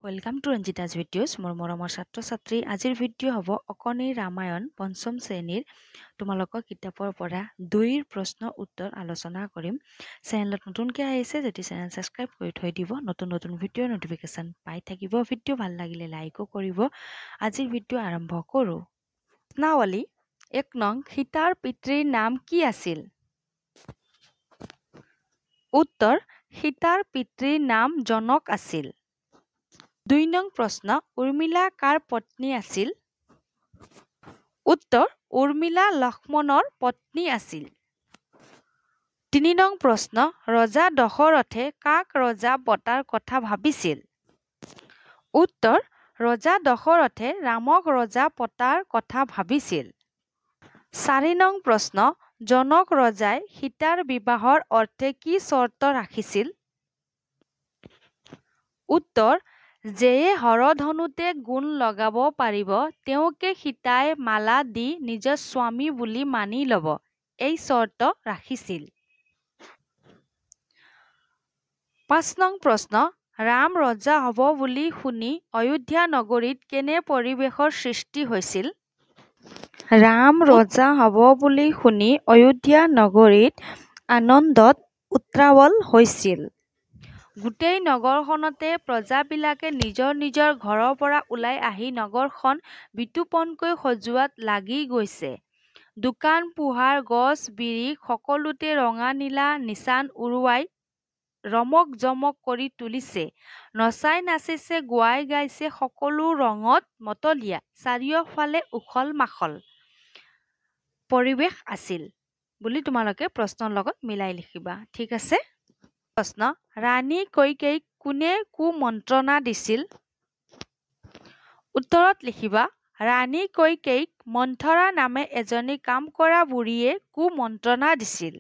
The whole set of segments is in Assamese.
ওয়েলকাম টু ৰঞ্জিতাজ ভিডিঅ'ছ মোৰ মৰমৰ ছাত্ৰ ছাত্ৰী আজিৰ ভিডিঅ' হ'ব অকণিৰ ৰামায়ণ পঞ্চম শ্ৰেণীৰ তোমালোকৰ কিতাপৰ পৰা 2ৰ প্ৰশ্ন উত্তৰ আলোচনা কৰিম চেনেলত নতুনকৈ আহিছে যদি চেনেল সাবস্ক্ৰাইব কৰি থৈ দিব নতুন নতুন ভিডিঅ'ৰ নটিফিকেশ্যন পাই থাকিব ভিডিঅ' ভাল লাগিলে লাইকো কৰিব আজিৰ ভিডিঅ' আৰম্ভ কৰোঁ প্ৰশ্নাৱলী 1 নং সীতাৰ পিতৃৰ নাম কি আছিল উত্তৰ সীতাৰ পিতৃৰ নাম জনক আছিল 2 নং প্ৰশ্ন উৰ্মিলা কাৰ পত্নী আছিল উত্তৰ উৰ্মিলা লক্ষ্মণৰ পত্নী আছিল 3 নং প্ৰশ্ন ৰজা দশৰথে কাক ৰজা পতাৰ কথা ভাবিছিল উত্তৰ ৰজা দশৰথে ৰামক ৰজা পতাৰ কথা ভাবিছিল 4 নং প্ৰশ্ন জনক ৰজাই সীতাৰ বিবাহৰ অৰ্থে কি চৰ্ত ৰাখিছিল উত্তৰ যেয়ে হৰধনুতে গুণ লগাব পাৰিব তেওঁকে সীতাই মালা দি নিজৰ স্বামী বুলি মানি ল'ব এই চৰ্ত ৰাখিছিল 5 নং প্ৰশ্ন ৰাম ৰজা হ'ব বুলি শুনি অযোধ্যা নগৰীত কেনে পৰিৱেশৰ সৃষ্টি হৈছিল ৰাম ৰজা হ'ব বুলি শুনি অযোধ্যা নগৰীত আনন্দত উত্ৰাৱল হৈছিল গোটেই নগৰখনতে প্ৰজাবিলাকে নিজৰ নিজৰ ঘৰৰ পৰা ওলাই আহি নগৰখন বিতোপনকৈ সজোৱাত লাগি গৈছে দোকান পোহাৰ গছ বিৰি সকলোতে ৰঙা নীলা নিচান উৰুৱাই ৰমক জমক কৰি তুলিছে নচাই নাচিছে গোৱাই গাইছে সকলো ৰঙত মতলীয়া চাৰিওফালে উখল মাখল পৰিৱেশ আছিল বুলি তোমালোকে প্ৰশ্নৰ লগত মিলাই লিখিবা ঠিক আছে প্ৰশ্ন ৰাণী কৈকেয়ীক কোনে কুমন্ত্ৰণা দিছিল উত্তৰত লিখিবা ৰাণী কৈকেয়ীক মন্থৰা নামে এজনী কাম কৰা বুঢ়ীয়ে কুমন্ত্ৰণা দিছিল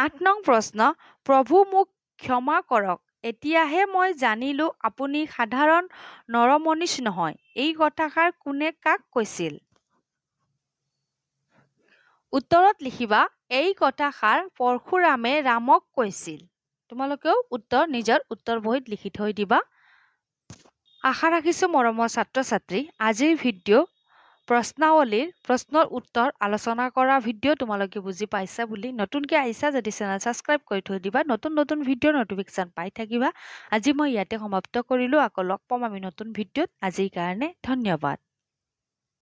8 নং প্ৰশ্ন প্ৰভু মোক ক্ষমা কৰক এতিয়াহে মই জানিলো আপুনি সাধাৰণ নৰমনিষ নহয় এই কথাষাৰ কোনে কাক কৈছিল উত্তৰত লিখিবা এই কথাষাৰ পৰশুৰামে ৰামক কৈছিল তোমালোকেও উত্তৰ নিজৰ উত্তৰ বহীত লিখি থৈ দিবা আশা ৰাখিছো মৰমৰ ছাত্ৰ ছাত্ৰী আজিৰ ভিডিঅ' প্ৰশ্নাৱলীৰ প্ৰশ্নৰ উত্তৰ আলোচনা কৰা ভিডিঅ' তোমালোকে বুজি পাইছা বুলি নতুনকৈ আহিছা যদি চেনেল সাবস্ক্ৰাইব কৰি থৈ দিবা নতুন নতুন ভিডিঅ'ৰ নটিফিকেশ্যন পাই থাকিবা আজি মই ইয়াতে সমাপ্ত কৰিলোঁ আকৌ লগ পাম আমি নতুন ভিডিঅ'ত আজিৰ কাৰণে ধন্যবাদ